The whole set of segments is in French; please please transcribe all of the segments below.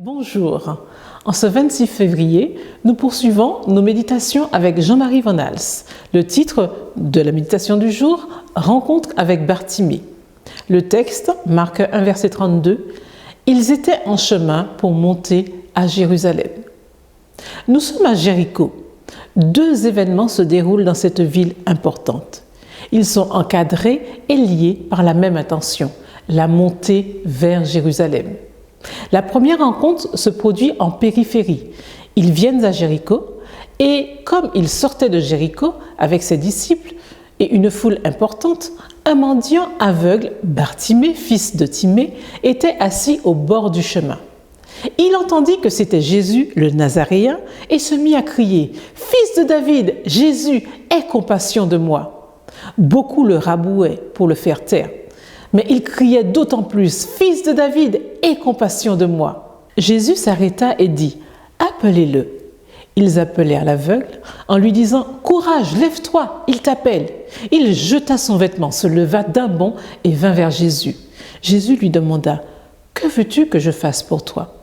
Bonjour, en ce 26 février, nous poursuivons nos méditations avec Jean-Marie Van Hals. Le titre de la méditation du jour, Rencontre avec Bartimée. Le texte, Marc 1, verset 32, « Ils étaient en chemin pour monter à Jérusalem ». Nous sommes à Jéricho. Deux événements se déroulent dans cette ville importante. Ils sont encadrés et liés par la même intention, la montée vers Jérusalem. La première rencontre se produit en périphérie. Ils viennent à Jéricho et comme ils sortaient de Jéricho avec ses disciples et une foule importante, un mendiant aveugle, Bartimée, fils de Timée, était assis au bord du chemin. Il entendit que c'était Jésus, le Nazaréen, et se mit à crier « Fils de David, Jésus, aie compassion de moi !» Beaucoup le rabouaient pour le faire taire. Mais il criait d'autant plus « Fils de David, aie compassion de moi !» Jésus s'arrêta et dit « Appelez-le ». Ils appelèrent l'aveugle en lui disant « Courage, lève-toi, il t'appelle ». Il jeta son vêtement, se leva d'un bond et vint vers Jésus. Jésus lui demanda « Que veux-tu que je fasse pour toi ?»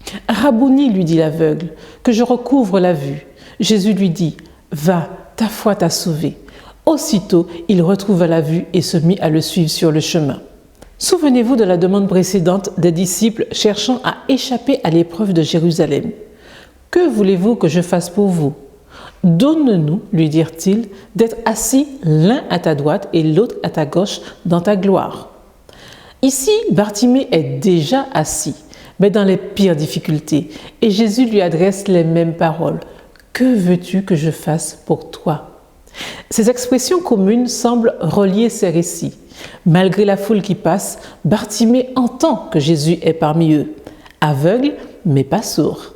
« Rabouni, lui dit l'aveugle, que je recouvre la vue. » Jésus lui dit « Va, ta foi t'a sauvé. » Aussitôt, il retrouva la vue et se mit à le suivre sur le chemin. Souvenez-vous de la demande précédente des disciples cherchant à échapper à l'épreuve de Jérusalem. « Que voulez-vous que je fasse pour vous ?» « Donne-nous, lui dirent-ils, d'être assis l'un à ta droite et l'autre à ta gauche dans ta gloire. » Ici, Bartimée est déjà assis, mais dans les pires difficultés, et Jésus lui adresse les mêmes paroles. « Que veux-tu que je fasse pour toi ?» Ces expressions communes semblent relier ces récits. Malgré la foule qui passe, Bartimée entend que Jésus est parmi eux. Aveugle, mais pas sourd.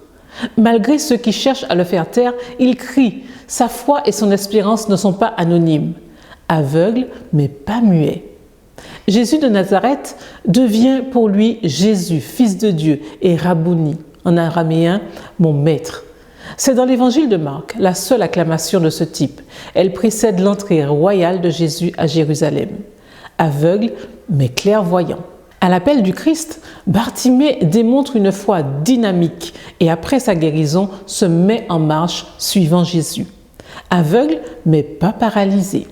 Malgré ceux qui cherchent à le faire taire, il crie. Sa foi et son espérance ne sont pas anonymes. Aveugle, mais pas muet. Jésus de Nazareth devient pour lui Jésus, fils de Dieu, et Rabouni, en araméen, mon maître. C'est dans l'évangile de Marc, la seule acclamation de ce type. Elle précède l'entrée royale de Jésus à Jérusalem. Aveugle, mais clairvoyant. À l'appel du Christ, Bartimée démontre une foi dynamique et après sa guérison, se met en marche suivant Jésus. Aveugle, mais pas paralysé.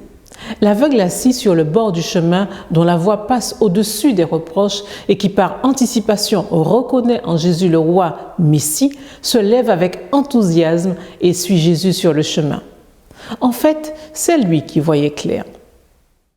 L'aveugle assis sur le bord du chemin, dont la voix passe au-dessus des reproches et qui par anticipation reconnaît en Jésus le roi Messie, se lève avec enthousiasme et suit Jésus sur le chemin. En fait, c'est lui qui voyait clair.